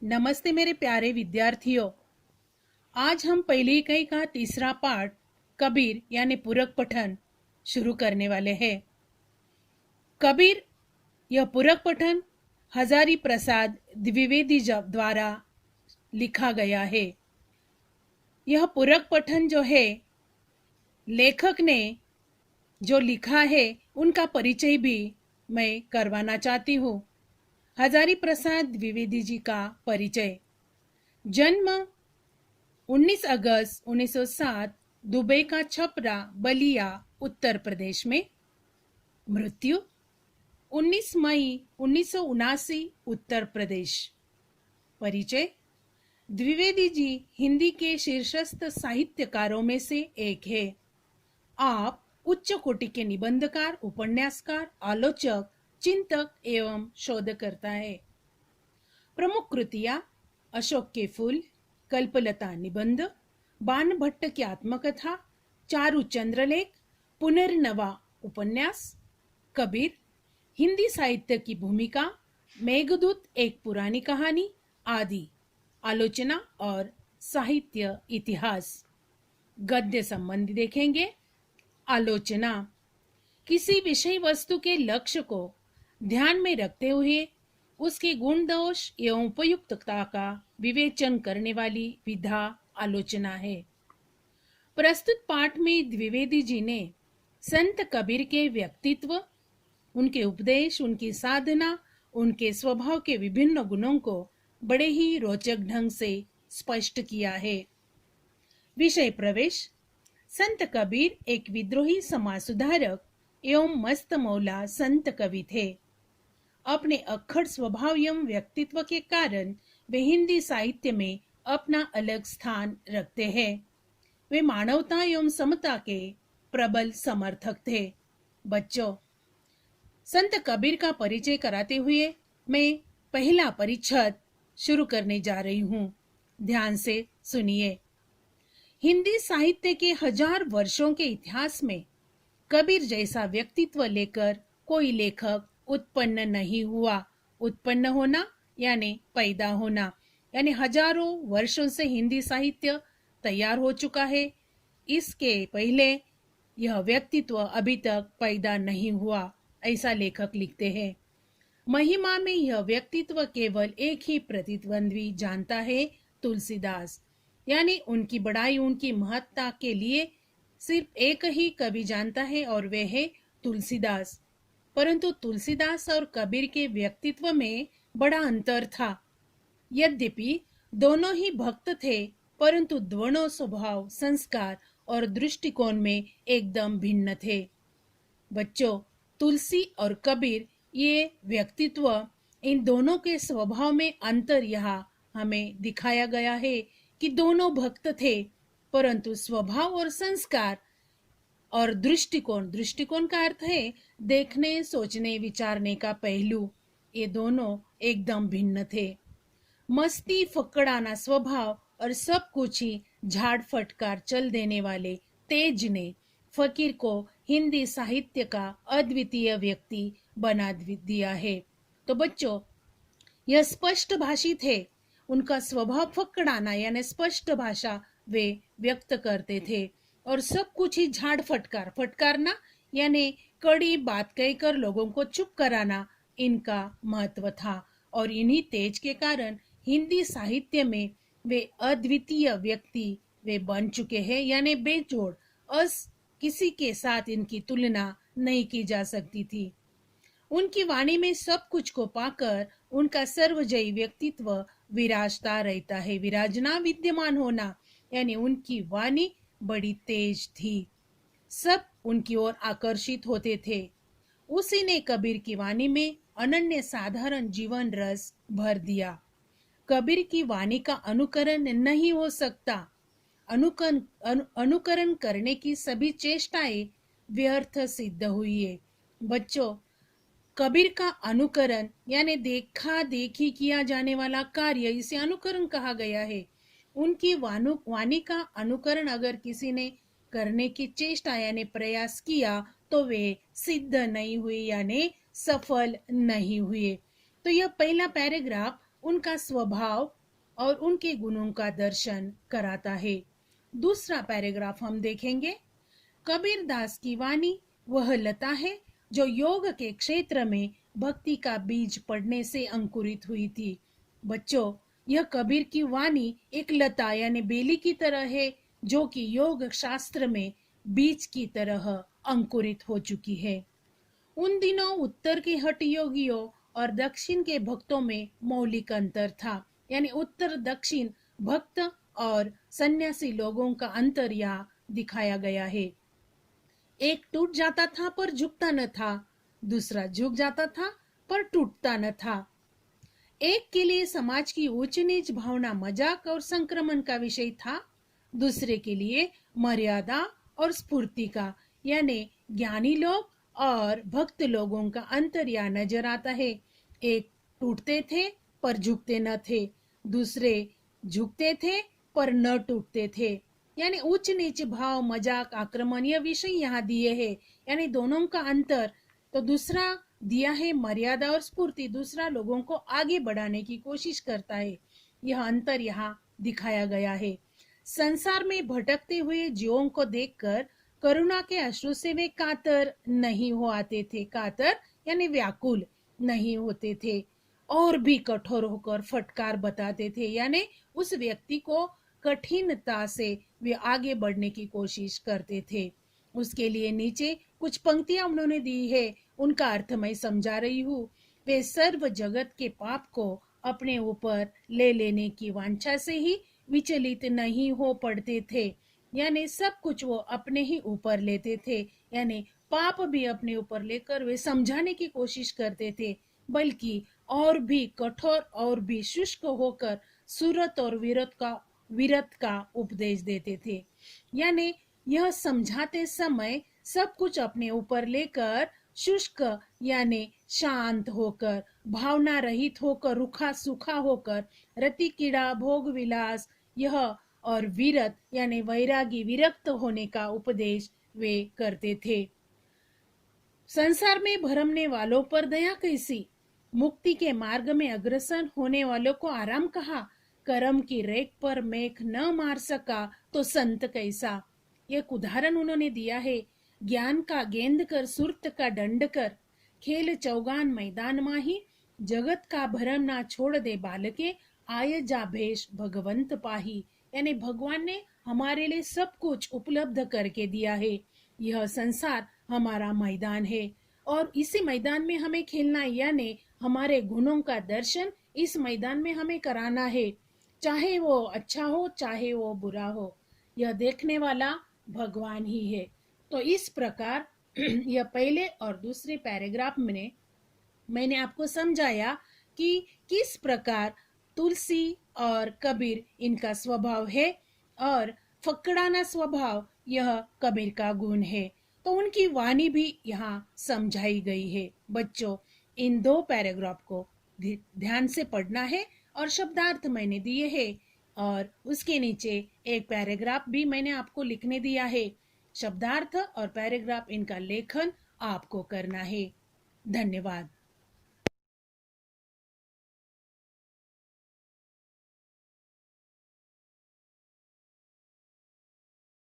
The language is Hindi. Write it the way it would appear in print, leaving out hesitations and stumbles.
नमस्ते मेरे प्यारे विद्यार्थियों। आज हम पहली इकाई का तीसरा पाठ कबीर यानी पूरक पठन शुरू करने वाले हैं। कबीर यह पूरक पठन हजारी प्रसाद द्विवेदी द्वारा लिखा गया है। यह पूरक पठन जो है, लेखक ने जो लिखा है उनका परिचय भी मैं करवाना चाहती हूँ। हजारी प्रसाद द्विवेदी जी का परिचय। जन्म 19 अगस्त 1907 दुबई का छपरा बलिया उत्तर प्रदेश में। मृत्यु 19 मई 1979 उत्तर प्रदेश। परिचय। द्विवेदी जी हिंदी के शीर्षस्थ साहित्यकारों में से एक है। आप उच्च कोटि के निबंधकार, उपन्यासकार, आलोचक, चिंतक एवं शोधकर्ता है। प्रमुख कृतियां अशोक के फूल, कल्पलता निबंध, बाणभट्ट की आत्मकथा, चारु चंद्रलेख, पुनर्नवा उपन्यास, कबीर, हिंदी साहित्य की भूमिका, मेघदूत एक पुरानी कहानी आदि। आलोचना और साहित्य इतिहास। गद्य संबंधी देखेंगे। आलोचना किसी विषय वस्तु के लक्ष्य को ध्यान में रखते हुए उसके गुण दोष एवं उपयुक्तता का विवेचन करने वाली विधा आलोचना है। प्रस्तुत पाठ में द्विवेदी जी ने संत कबीर के व्यक्तित्व, उनके उपदेश, उनकी साधना, उनके स्वभाव के विभिन्न गुणों को बड़े ही रोचक ढंग से स्पष्ट किया है। विषय प्रवेश। संत कबीर एक विद्रोही समाज सुधारक एवं मस्त मौला संत कवि थे। अपने अक्खड़ स्वभाव एवं व्यक्तित्व के कारण वे हिंदी साहित्य में अपना अलग स्थान रखते हैं। वे मानवता एवं समता के प्रबल समर्थक थे। बच्चों, संत कबीर का परिचय कराते हुए मैं पहला परिच्छेद शुरू करने जा रही हूँ। ध्यान से सुनिए। हिंदी साहित्य के 1000 वर्षों के इतिहास में कबीर जैसा व्यक्तित्व लेकर कोई लेखक उत्पन्न नहीं हुआ। उत्पन्न होना यानी पैदा होना, यानी हजारों वर्षों से हिंदी साहित्य तैयार हो चुका है। इसके पहले यह व्यक्तित्व अभी तक पैदा नहीं हुआ, ऐसा लेखक लिखते हैं। महिमा में यह व्यक्तित्व केवल एक ही प्रतिद्वंद्वी जानता है, तुलसीदास। यानी उनकी बड़ाई, उनकी महत्ता के लिए सिर्फ एक ही कवि जानता है और वे है तुलसीदास। परंतु तुलसीदास और कबीर के व्यक्तित्व में बड़ा अंतर था। यद्यपि दोनों ही भक्त थे, परंतु दोनों स्वभाव, संस्कार और दृष्टिकोण में एकदम भिन्न थे। बच्चों, तुलसी और कबीर ये व्यक्तित्व, इन दोनों के स्वभाव में अंतर यहाँ हमें दिखाया गया है कि दोनों भक्त थे, परंतु स्वभाव और संस्कार और दृष्टिकोण का अर्थ है देखने, सोचने, विचारने का पहलू, ये दोनों एकदम भिन्न थे। मस्ती फकड़ाना स्वभाव और सब कुछ ही झाड़ फटकार चल देने वाले तेज ने फकीर को हिंदी साहित्य का अद्वितीय व्यक्ति बना दिया है। तो बच्चों, यह स्पष्ट भाषी थे। उनका स्वभाव फकड़ाना यानी स्पष्ट भाषा वे व्यक्त करते थे और सब कुछ ही झाड़ फटकारना यानी कड़ी बात कहकर लोगों को चुप कराना इनका महत्व था। और इन्हीं तेज के कारण हिंदी साहित्य में वे अद्वितीय व्यक्ति वे बन चुके हैं, यानी बेजोड़, किसी के साथ इनकी तुलना नहीं की जा सकती थी। उनकी वाणी में सब कुछ को पाकर उनका सर्वजयी व्यक्तित्व विराजता रहता है। विराजना विद्यमान होना यानी उनकी वाणी बड़ी तेज थी, सब उनकी ओर आकर्षित होते थे। उसी ने कबीर की वाणी में अनन्य साधारण जीवन रस भर दिया। कबीर की वाणी का अनुकरण नहीं हो सकता। अनुकरण करने की सभी चेष्टाएं व्यर्थ सिद्ध हुई है। बच्चों, कबीर का अनुकरण यानी देखा देखी किया जाने वाला कार्य, इसे अनुकरण कहा गया है। उनकी वाणी का अनुकरण अगर किसी ने करने की चेष्टा यानी प्रयास किया तो वे सिद्ध नहीं हुए यानी सफल नहीं हुए। तो यह पहला पैराग्राफ उनका स्वभाव और उनके गुणों का दर्शन कराता है। दूसरा पैराग्राफ हम देखेंगे। कबीर दास की वाणी वह लता है जो योग के क्षेत्र में भक्ति का बीज पड़ने से अंकुरित हुई थी। बच्चों, यह कबीर की वाणी एक लता यानी बेली की तरह है जो कि योग शास्त्र में बीज की तरह अंकुरित हो चुकी है। उन दिनों उत्तर के हठ योगियों और दक्षिण के भक्तों में मौलिक अंतर था, यानी उत्तर दक्षिण भक्त और सन्यासी लोगों का अंतर यहाँ दिखाया गया है। एक टूट जाता था पर झुकता न था, दूसरा झुक जाता था पर टूटता न था। एक के लिए समाज की ऊंच नीच भावना मजाक और संक्रमण का विषय था, दूसरे के लिए मर्यादा और स्फूर्ति का, यानी ज्ञानी लोग और भक्त लोगों का अंतर यहाँ नजर आता है। एक टूटते थे पर झुकते न थे, दूसरे झुकते थे पर न टूटते थे, यानी उच्च नीच भाव मजाक आक्रमण यह विषय यहाँ दिए हैं, यानी दोनों का अंतर। तो दूसरा दिया है मर्यादा और स्फूर्ति, दूसरा लोगों को आगे बढ़ाने की कोशिश करता है। यह अंतर यहाँ दिखाया गया है। संसार में भटकते हुए जीवों को देखकर करुणा के अश्रु से वे कातर नहीं हो आते थे, कातर यानी व्याकुल नहीं होते थे, और भी कठोर होकर फटकार बताते थे, यानी उस व्यक्ति को कठिनता से वे आगे बढ़ने की कोशिश करते थे। उसके लिए नीचे कुछ पंक्तियां उन्होंने दी है, उनका अर्थ मैं समझा रही हूँ। वे सर्व जगत के पाप को अपने ऊपर ले लेने की वांछा से ही विचलित नहीं हो पड़ते थे, यानी सब कुछ वो अपने ही ऊपर लेते थे, यानी पाप भी अपने ऊपर लेकर वे समझाने की कोशिश करते थे, बल्कि और भी कठोर और भी शुष्क होकर सूरत और विरत का उपदेश देते थे। यानी यह समझाते समय सब कुछ अपने ऊपर लेकर शुष्क यानी शांत होकर, भावना रहित होकर, रूखा सूखा होकर, रति कीड़ा भोग विलास यह और विरत यानी वैरागी विरक्त होने का उपदेश वे करते थे। संसार में भरमने वालों पर दया कैसी, मुक्ति के मार्ग में अग्रसर होने वालों को आराम कहा, कर्म की रेख पर मेघ न मार सका तो संत कैसा। एक उदाहरण उन्होंने दिया है। ज्ञान का गेंद कर सुरत का दंड कर, खेल चौगान मैदान माही, जगत का भरम ना छोड़ दे बालके, आय जा भेष भगवंत पाही। यानी भगवान ने हमारे लिए सब कुछ उपलब्ध करके दिया है। यह संसार हमारा मैदान है और इसी मैदान में हमें खेलना, यानी हमारे गुणों का दर्शन इस मैदान में हमें कराना है, चाहे वो अच्छा हो चाहे वो बुरा हो, यह देखने वाला भगवान ही है। तो इस प्रकार यह पहले और दूसरे पैराग्राफ में मैंने आपको समझाया कि किस प्रकार तुलसी और कबीर इनका स्वभाव है और फकड़ाना स्वभाव यह कबीर का गुण है। तो उनकी वाणी भी यहाँ समझाई गई है। बच्चों, इन दो पैराग्राफ को ध्यान से पढ़ना है और शब्दार्थ मैंने दिए हैं और उसके नीचे एक पैराग्राफ भी मैंने आपको लिखने दिया है। शब्दार्थ और पैराग्राफ इनका लेखन आपको करना है। धन्यवाद।